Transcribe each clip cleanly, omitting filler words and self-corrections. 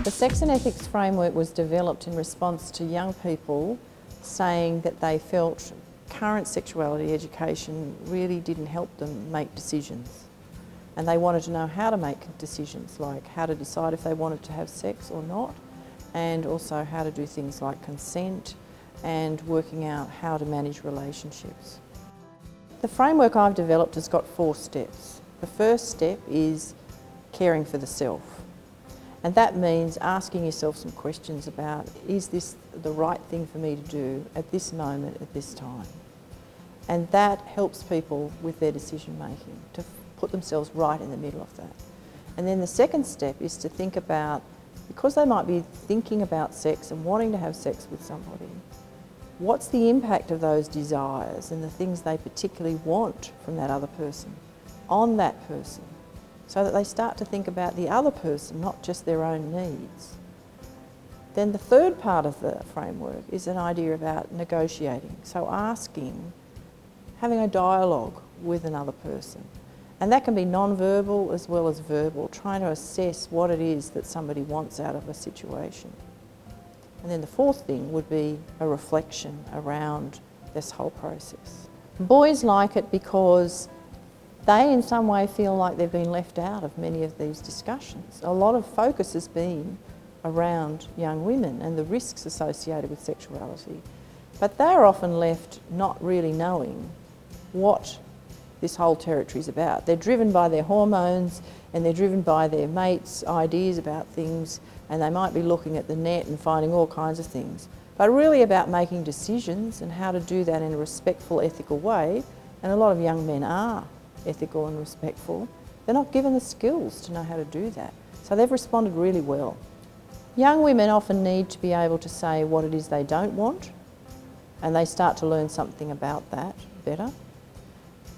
The Sex and Ethics Framework was developed in response to young people saying that they felt current sexuality education really didn't help them make decisions. And they wanted to know how to make decisions, like how to decide if they wanted to have sex or not, and also how to do things like consent and working out how to manage relationships. The framework I've developed has got 4 steps. The first step is caring for the self. And that means asking yourself some questions about, is this the right thing for me to do at this moment, at this time? And that helps people with their decision making, to put themselves right in the middle of that. And then the second step is to think about, because they might be thinking about sex and wanting to have sex with somebody, what's the impact of those desires and the things they particularly want from that other person on that person, so that they start to think about the other person, not just their own needs. Then the third part of the framework is an idea about negotiating. So asking, having a dialogue with another person. And that can be non-verbal as well as verbal, trying to assess what it is that somebody wants out of a situation. And then the fourth thing would be a reflection around this whole process. Boys like it because they in some way feel like they've been left out of many of these discussions. A lot of focus has been around young women and the risks associated with sexuality, but they're often left not really knowing what this whole territory is about. They're driven by their hormones and they're driven by their mates' ideas about things, and they might be looking at the net and finding all kinds of things, but really about making decisions and how to do that in a respectful, ethical way. And a lot of young men are ethical and respectful. They're not given the skills to know how to do that. So they've responded really well. Young women often need to be able to say what it is they don't want, and they start to learn something about that better.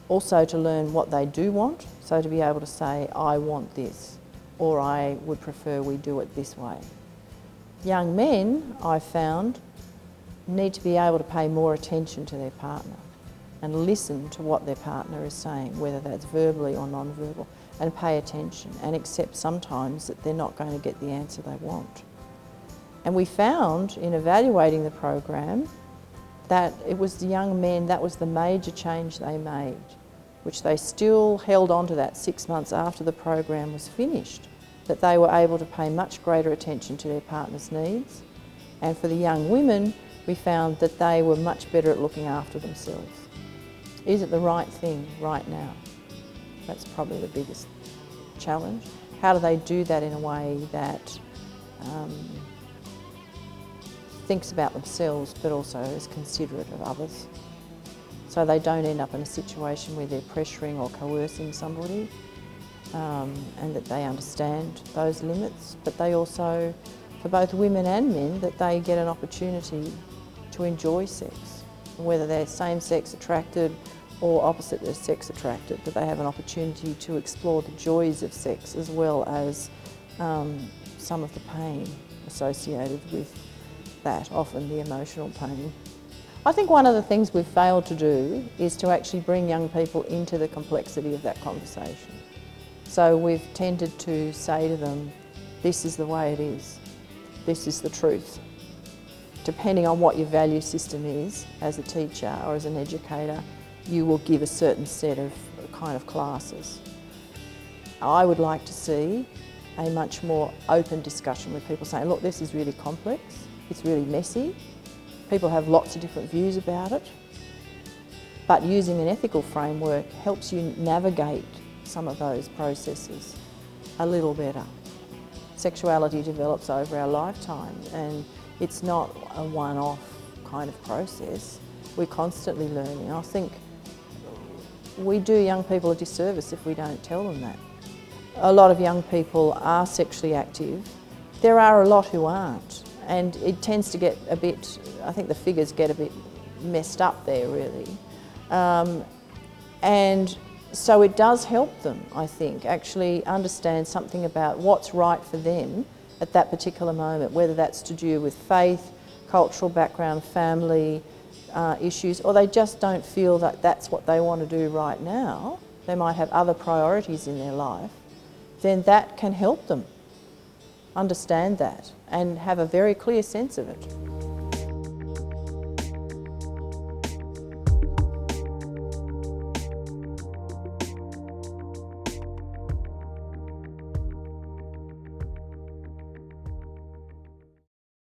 Also to learn what they do want, so to be able to say, I want this, or I would prefer we do it this way. Young men, I've found, need to be able to pay more attention to their partner and listen to what their partner is saying, whether that's verbally or non-verbal, and pay attention and accept sometimes that they're not going to get the answer they want. And we found in evaluating the program that it was the young men, that was the major change they made, which they still held on to that 6 months after the program was finished, that they were able to pay much greater attention to their partner's needs. And for the young women, we found that they were much better at looking after themselves. Is it the right thing right now? That's probably the biggest challenge. How do they do that in a way that thinks about themselves but also is considerate of others? So they don't end up in a situation where they're pressuring or coercing somebody, and that they understand those limits, but they also, for both women and men, that they get an opportunity to enjoy sex. Whether they're same-sex attracted or opposite sex attracted, that they have an opportunity to explore the joys of sex as well as some of the pain associated with that, often the emotional pain. I think one of the things we've failed to do is to actually bring young people into the complexity of that conversation. So we've tended to say to them, this is the way it is, this is the truth. Depending on what your value system is as a teacher or as an educator, you will give a certain set of kind of classes. I would like to see a much more open discussion with people saying, look, this is really complex, it's really messy, people have lots of different views about it, but using an ethical framework helps you navigate some of those processes a little better. Sexuality develops over our lifetime, and it's not a one-off kind of process. We're constantly learning. I think we do young people a disservice if we don't tell them that. A lot of young people are sexually active. There are a lot who aren't, and it tends to get a bit, I think the figures get a bit messed up there really. And so it does help them, I think, actually understand something about what's right for them at that particular moment, whether that's to do with faith, cultural background, family issues, or they just don't feel that that's what they want to do right now. They might have other priorities in their life. Then that can help them understand that and have a very clear sense of it.